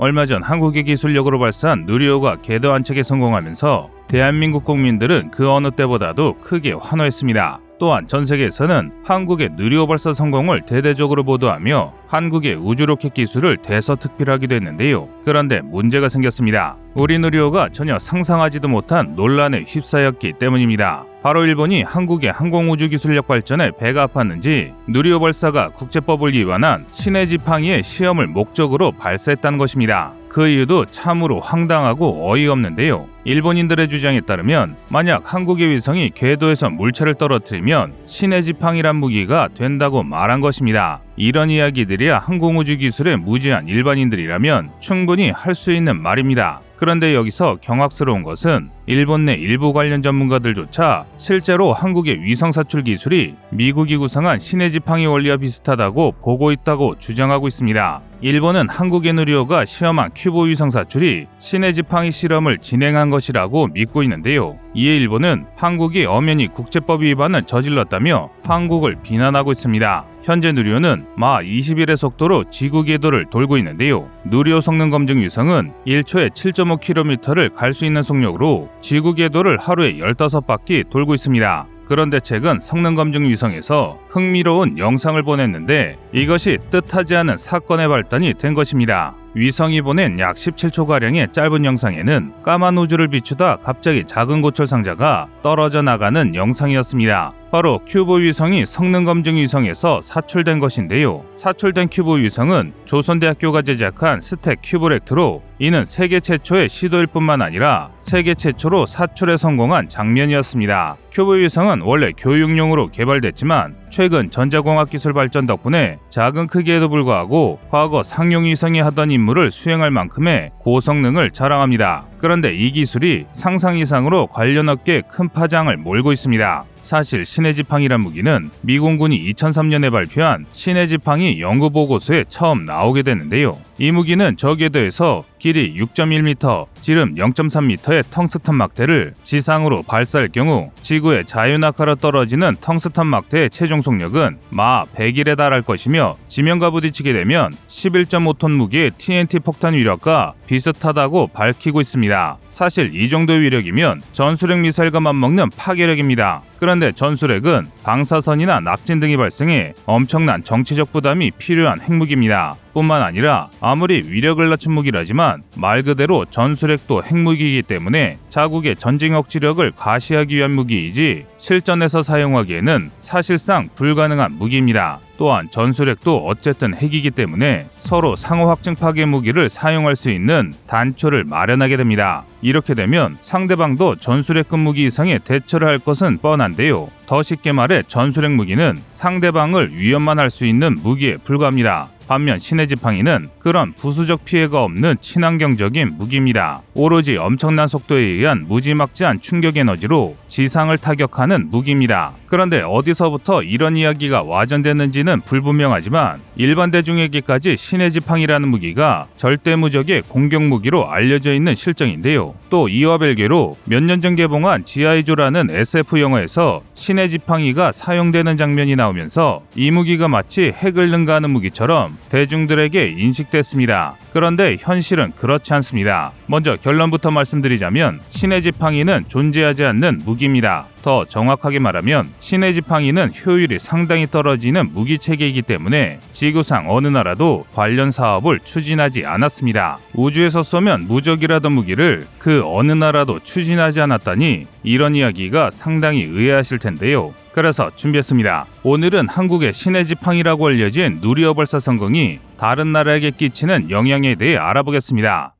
얼마 전 한국의 기술력으로 발사한 누리호가 궤도 안착에 성공하면서 대한민국 국민들은 그 어느 때보다도 크게 환호했습니다. 또한 전 세계에서는 한국의 누리호 발사 성공을 대대적으로 보도하며 한국의 우주로켓 기술을 대서특필하기도 했는데요. 그런데 문제가 생겼습니다. 우리 누리호가 전혀 상상하지도 못한 논란에 휩싸였기 때문입니다. 바로 일본이 한국의 항공우주기술력 발전에 배가 아팠는지 누리호 발사가 국제법을 위반한 신의 지팡이의 시험을 목적으로 발사했다는 것입니다. 그 이유도 참으로 황당하고 어이없는데요. 일본인들의 주장에 따르면 만약 한국의 위성이 궤도에서 물체를 떨어뜨리면 신의 지팡이란 무기가 된다고 말한 것입니다. 이런 이야기들이야 항공우주 기술에 무지한 일반인들이라면 충분히 할 수 있는 말입니다. 그런데 여기서 경악스러운 것은 일본 내 일부 관련 전문가들조차 실제로 한국의 위성 사출 기술이 미국이 구상한 신의 지팡이 원리와 비슷하다고 보고 있다고 주장하고 있습니다. 일본은 한국의 누리호가 시험한 큐브 위성 사출이 신의 지팡이 실험을 진행한 것이라고 믿고 있는데요. 이에 일본은 한국이 엄연히 국제법 위반을 저질렀다며 한국을 비난하고 있습니다. 현재 누리호는 마 21의 속도로 지구 궤도를 돌고 있는데요. 누리호 성능 검증 위성은 1초에 7.5km를 갈 수 있는 속력으로 지구 궤도를 하루에 15바퀴 돌고 있습니다. 그런데 최근 성능 검증 위성에서 흥미로운 영상을 보냈는데 이것이 뜻하지 않은 사건의 발단이 된 것입니다. 위성이 보낸 약 17초가량의 짧은 영상에는 까만 우주를 비추다 갑자기 작은 고철 상자가 떨어져 나가는 영상이었습니다. 바로 큐브 위성이 성능 검증 위성에서 사출된 것인데요. 사출된 큐브 위성은 조선대학교가 제작한 스택 큐브렉트로 이는 세계 최초의 시도일 뿐만 아니라 세계 최초로 사출에 성공한 장면이었습니다. 큐브 위성은 원래 교육용으로 개발됐지만 최근 전자공학 기술 발전 덕분에 작은 크기에도 불구하고 과거 상용 위성이 하던 임무를 수행할 만큼의 고성능을 자랑합니다. 그런데 이 기술이 상상 이상으로 관련 업계에 큰 파장을 몰고 있습니다. 사실 신의 지팡이란 무기는 미 공군이 2003년에 발표한 신의 지팡이 연구보고서에 처음 나오게 되는데요. 이 무기는 저궤도에서 길이 6.1m, 지름 0.3m의 텅스턴 막대를 지상으로 발사할 경우 지구에 자유낙하로 떨어지는 텅스턴 막대의 최종 속력은 마 100일에 달할 것이며 지면과 부딪히게 되면 11.5톤 무게의 TNT 폭탄 위력과 비슷하다고 밝히고 있습니다. 사실 이 정도 위력이면 전술핵 미사일과 맞먹는 파괴력입니다. 그런데 전술핵은 방사선이나 낙진 등이 발생해 엄청난 정치적 부담이 필요한 핵무기입니다. 뿐만 아니라 아무리 위력을 낮춘 무기라지만 말 그대로 전술핵도 핵무기이기 때문에 자국의 전쟁 억지력을 과시하기 위한 무기이지 실전에서 사용하기에는 사실상 불가능한 무기입니다. 또한 전술핵도 어쨌든 핵이기 때문에 서로 상호 확증 파괴 무기를 사용할 수 있는 단초를 마련하게 됩니다. 이렇게 되면 상대방도 전술핵급 무기 이상의 대처를 할 것은 뻔한데요. 더 쉽게 말해 전술핵 무기는 상대방을 위협만 할 수 있는 무기에 불과합니다. 반면 신의 지팡이는 그런 부수적 피해가 없는 친환경적인 무기입니다. 오로지 엄청난 속도에 의한 무지막지한 충격 에너지로 지상을 타격하는 무기입니다. 그런데 어디서부터 이런 이야기가 와전됐는지는 불분명하지만 일반 대중에게까지 신의 지팡이라는 무기가 절대무적의 공격 무기로 알려져 있는 실정인데요. 또 이와 별개로 몇 년 전 개봉한 지아이조라는 SF 영화에서 신의 지팡이가 사용되는 장면이 나오면서 이 무기가 마치 핵을 능가하는 무기처럼 대중들에게 인식됐습니다. 그런데 현실은 그렇지 않습니다. 먼저 결론부터 말씀드리자면 신의 지팡이는 존재하지 않는 무기입니다. 더 정확하게 말하면 신의 지팡이는 효율이 상당히 떨어지는 무기 체계이기 때문에 지구상 어느 나라도 관련 사업을 추진하지 않았습니다. 우주에서 쏘면 무적이라던 무기를 그 어느 나라도 추진하지 않았다니 이런 이야기가 상당히 의아하실 텐데요. 그래서 준비했습니다. 오늘은 한국의 신의 지팡이라고 알려진 누리호 발사 성공이 다른 나라에게 끼치는 영향에 대해 알아보겠습니다.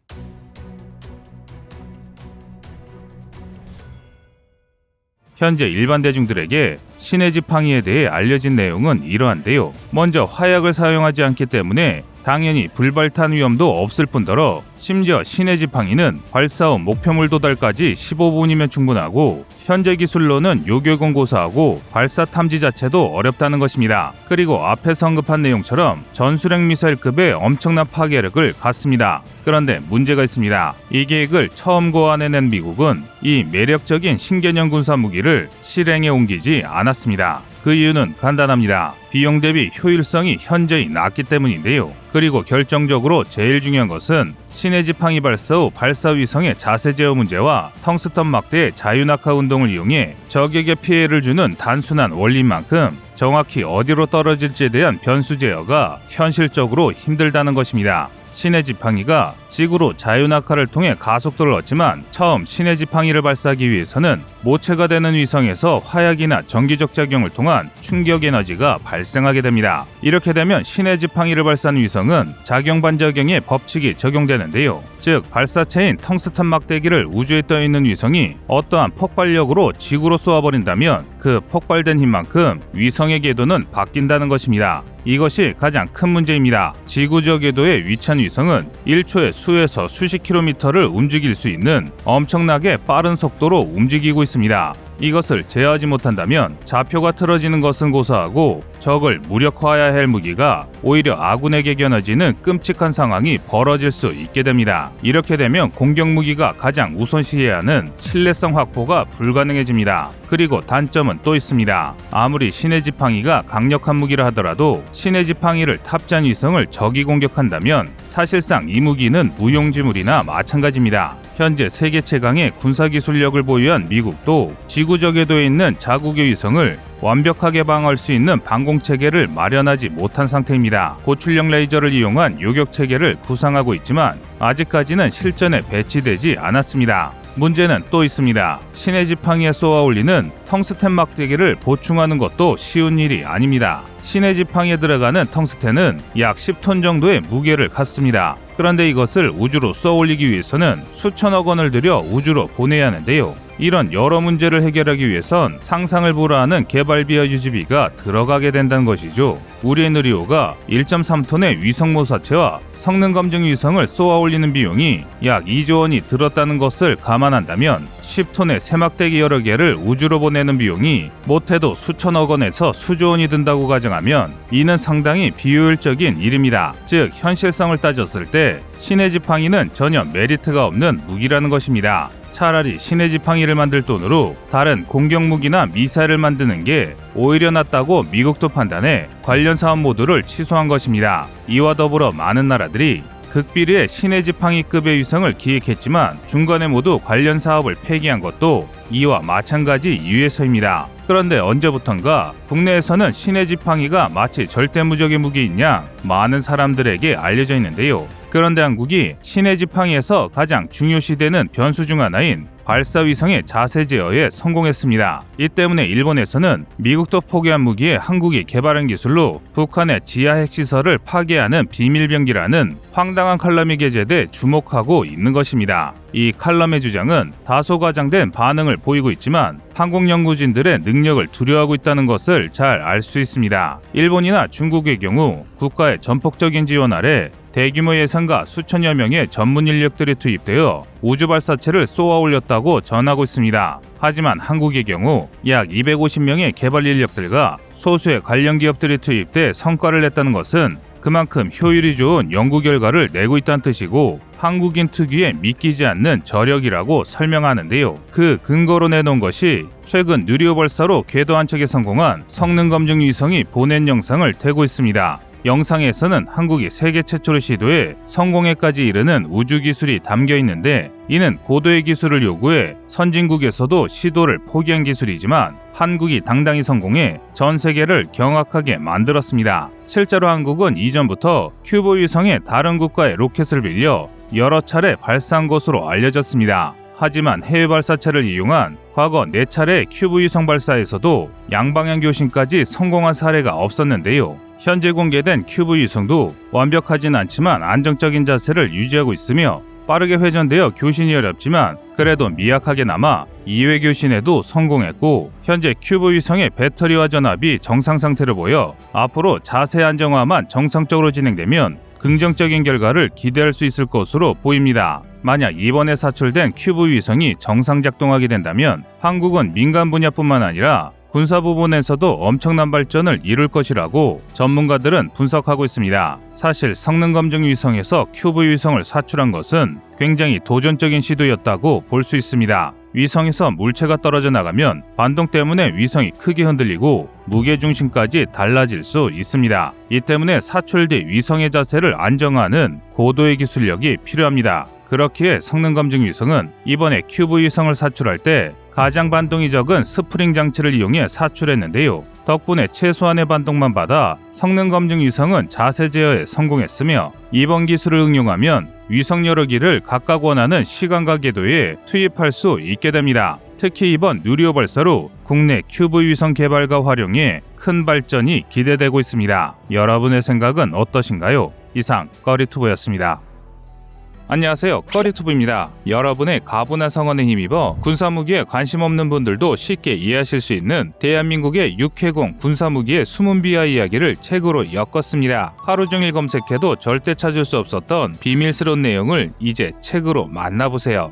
현재 일반 대중들에게 신의 지팡이에 대해 알려진 내용은 이러한데요. 먼저 화약을 사용하지 않기 때문에 당연히 불발탄 위험도 없을 뿐더러 심지어 신의 지팡이는 발사 후 목표물 도달까지 15분이면 충분하고 현재 기술로는 요격은 고사하고 발사 탐지 자체도 어렵다는 것입니다. 그리고 앞에서 언급한 내용처럼 전술핵 미사일급의 엄청난 파괴력을 갖습니다. 그런데 문제가 있습니다. 이 계획을 처음 고안해낸 미국은 이 매력적인 신개념 군사 무기를 실행에 옮기지 않았습니다. 그 이유는 간단합니다. 비용 대비 효율성이 현저히 낮기 때문인데요. 그리고 결정적으로 제일 중요한 것은 신의 지팡이 발사 후 발사 위성의 자세 제어 문제와 텅스턴 막대의 자유낙하 운동을 이용해 적에게 피해를 주는 단순한 원리인 만큼 정확히 어디로 떨어질지에 대한 변수 제어가 현실적으로 힘들다는 것입니다. 신의 지팡이가 지구로 자유낙하를 통해 가속도를 얻지만 처음 신의 지팡이를 발사하기 위해서는 모체가 되는 위성에서 화약이나 전기적 작용을 통한 충격 에너지가 발생하게 됩니다. 이렇게 되면 신의 지팡이를 발사하는 위성은 작용 반작용의 법칙이 적용되는데요. 즉 발사체인 텅스턴 막대기를 우주에 떠 있는 위성이 어떠한 폭발력으로 지구로 쏘아버린다면 그 폭발된 힘만큼 위성의 궤도는 바뀐다는 것입니다. 이것이 가장 큰 문제입니다. 지구적 궤도에 위치한 위성은 1초에 수에서 수십 킬로미터를 움직일 수 있는 엄청나게 빠른 속도로 움직이고 있습니다. 이것을 제어하지 못한다면 좌표가 틀어지는 것은 고사하고 적을 무력화해야 할 무기가 오히려 아군에게 겨눠지는 끔찍한 상황이 벌어질 수 있게 됩니다. 이렇게 되면 공격 무기가 가장 우선시해야 하는 신뢰성 확보가 불가능해집니다. 그리고 단점은 또 있습니다. 아무리 신의 지팡이가 강력한 무기라 하더라도 신의 지팡이를 탑재한 위성을 적이 공격한다면 사실상 이 무기는 무용지물이나 마찬가지입니다. 현재 세계 최강의 군사기술력을 보유한 미국도 지구적 궤도에 있는 자국의 위성을 완벽하게 방어할 수 있는 방공체계를 마련하지 못한 상태입니다. 고출력 레이저를 이용한 요격체계를 구상하고 있지만 아직까지는 실전에 배치되지 않았습니다. 문제는 또 있습니다. 신의 지팡이에 쏘아 올리는 텅스텐 막대기를 보충하는 것도 쉬운 일이 아닙니다. 신의 지팡이에 들어가는 텅스텐은 약 10톤 정도의 무게를 갖습니다. 그런데 이것을 우주로 쏘아 올리기 위해서는 수천억 원을 들여 우주로 보내야 하는데요. 이런 여러 문제를 해결하기 위해선 상상을 불허하는 개발비와 유지비가 들어가게 된다는 것이죠. 우리의 누리호가 1.3톤의 위성 모사체와 성능 검증 위성을 쏘아 올리는 비용이 약 2조 원이 들었다는 것을 감안한다면 10톤의 새막대기 여러 개를 우주로 보내는 비용이 못해도 수천억 원에서 수조 원이 든다고 가정하면 이는 상당히 비효율적인 일입니다. 즉 현실성을 따졌을 때 신의 지팡이는 전혀 메리트가 없는 무기라는 것입니다. 차라리 신의 지팡이를 만들 돈으로 다른 공격 무기나 미사일을 만드는 게 오히려 낫다고 미국도 판단해 관련 사업 모두를 취소한 것입니다. 이와 더불어 많은 나라들이 극비리의 신의 지팡이급의 위성을 기획했지만 중간에 모두 관련 사업을 폐기한 것도 이와 마찬가지 이유에서입니다. 그런데 언제부턴가 국내에서는 신의 지팡이가 마치 절대무적의 무기인 양 많은 사람들에게 알려져 있는데요. 그런데 한국이 신의 지팡이에서 가장 중요시되는 변수 중 하나인 발사 위성의 자세 제어에 성공했습니다. 이 때문에 일본에서는 미국도 포기한 무기에 한국이 개발한 기술로 북한의 지하 핵시설을 파괴하는 비밀병기라는 황당한 칼럼이 게재돼 주목하고 있는 것입니다. 이 칼럼의 주장은 다소 과장된 반응을 보이고 있지만 한국 연구진들의 능력을 두려워하고 있다는 것을 잘 알 수 있습니다. 일본이나 중국의 경우 국가의 전폭적인 지원 아래 대규모 예산과 수천여 명의 전문 인력들이 투입되어 우주 발사체를 쏘아 올렸다고 전하고 있습니다. 하지만 한국의 경우 약 250명의 개발 인력들과 소수의 관련 기업들이 투입돼 성과를 냈다는 것은 그만큼 효율이 좋은 연구 결과를 내고 있다는 뜻이고 한국인 특유의 믿기지 않는 저력이라고 설명하는데요. 그 근거로 내놓은 것이 최근 누리호 발사로 궤도 안착에 성공한 성능 검증 위성이 보낸 영상을 대고 있습니다. 영상에서는 한국이 세계 최초로 시도해 성공에까지 이르는 우주 기술이 담겨 있는데 이는 고도의 기술을 요구해 선진국에서도 시도를 포기한 기술이지만 한국이 당당히 성공해 전 세계를 경악하게 만들었습니다. 실제로 한국은 이전부터 큐브 위성의 다른 국가의 로켓을 빌려 여러 차례 발사한 것으로 알려졌습니다. 하지만 해외 발사체를 이용한 과거 4차례 큐브 위성 발사에서도 양방향 교신까지 성공한 사례가 없었는데요. 현재 공개된 큐브 위성도 완벽하진 않지만 안정적인 자세를 유지하고 있으며 빠르게 회전되어 교신이 어렵지만 그래도 미약하게 남아 2회 교신에도 성공했고 현재 큐브 위성의 배터리와 전압이 정상 상태로 보여 앞으로 자세 안정화만 정상적으로 진행되면 긍정적인 결과를 기대할 수 있을 것으로 보입니다. 만약 이번에 사출된 큐브 위성이 정상 작동하게 된다면 한국은 민간 분야뿐만 아니라 군사 부분에서도 엄청난 발전을 이룰 것이라고 전문가들은 분석하고 있습니다. 사실 성능 검증 위성에서 큐브 위성을 사출한 것은 굉장히 도전적인 시도였다고 볼 수 있습니다. 위성에서 물체가 떨어져 나가면 반동 때문에 위성이 크게 흔들리고 무게중심까지 달라질 수 있습니다. 이 때문에 사출 뒤 위성의 자세를 안정화하는 고도의 기술력이 필요합니다. 그렇기에 성능검증 위성은 이번에 큐브 위성을 사출할 때 가장 반동이 적은 스프링 장치를 이용해 사출했는데요. 덕분에 최소한의 반동만 받아 성능검증 위성은 자세 제어에 성공했으며 이번 기술을 응용하면 위성 여러 기를 각각 원하는 시간과 궤도에 투입할 수 있게 됩니다. 특히 이번 누리호 발사로 국내 큐브 위성 개발과 활용에 큰 발전이 기대되고 있습니다. 여러분의 생각은 어떠신가요? 이상 꺼리투브였습니다. 안녕하세요, 꺼리투브입니다. 여러분의 가분한 성원에 힘입어 군사무기에 관심 없는 분들도 쉽게 이해하실 수 있는 대한민국의 육해공 군사무기의 숨은 비하 이야기를 책으로 엮었습니다. 하루 종일 검색해도 절대 찾을 수 없었던 비밀스러운 내용을 이제 책으로 만나보세요.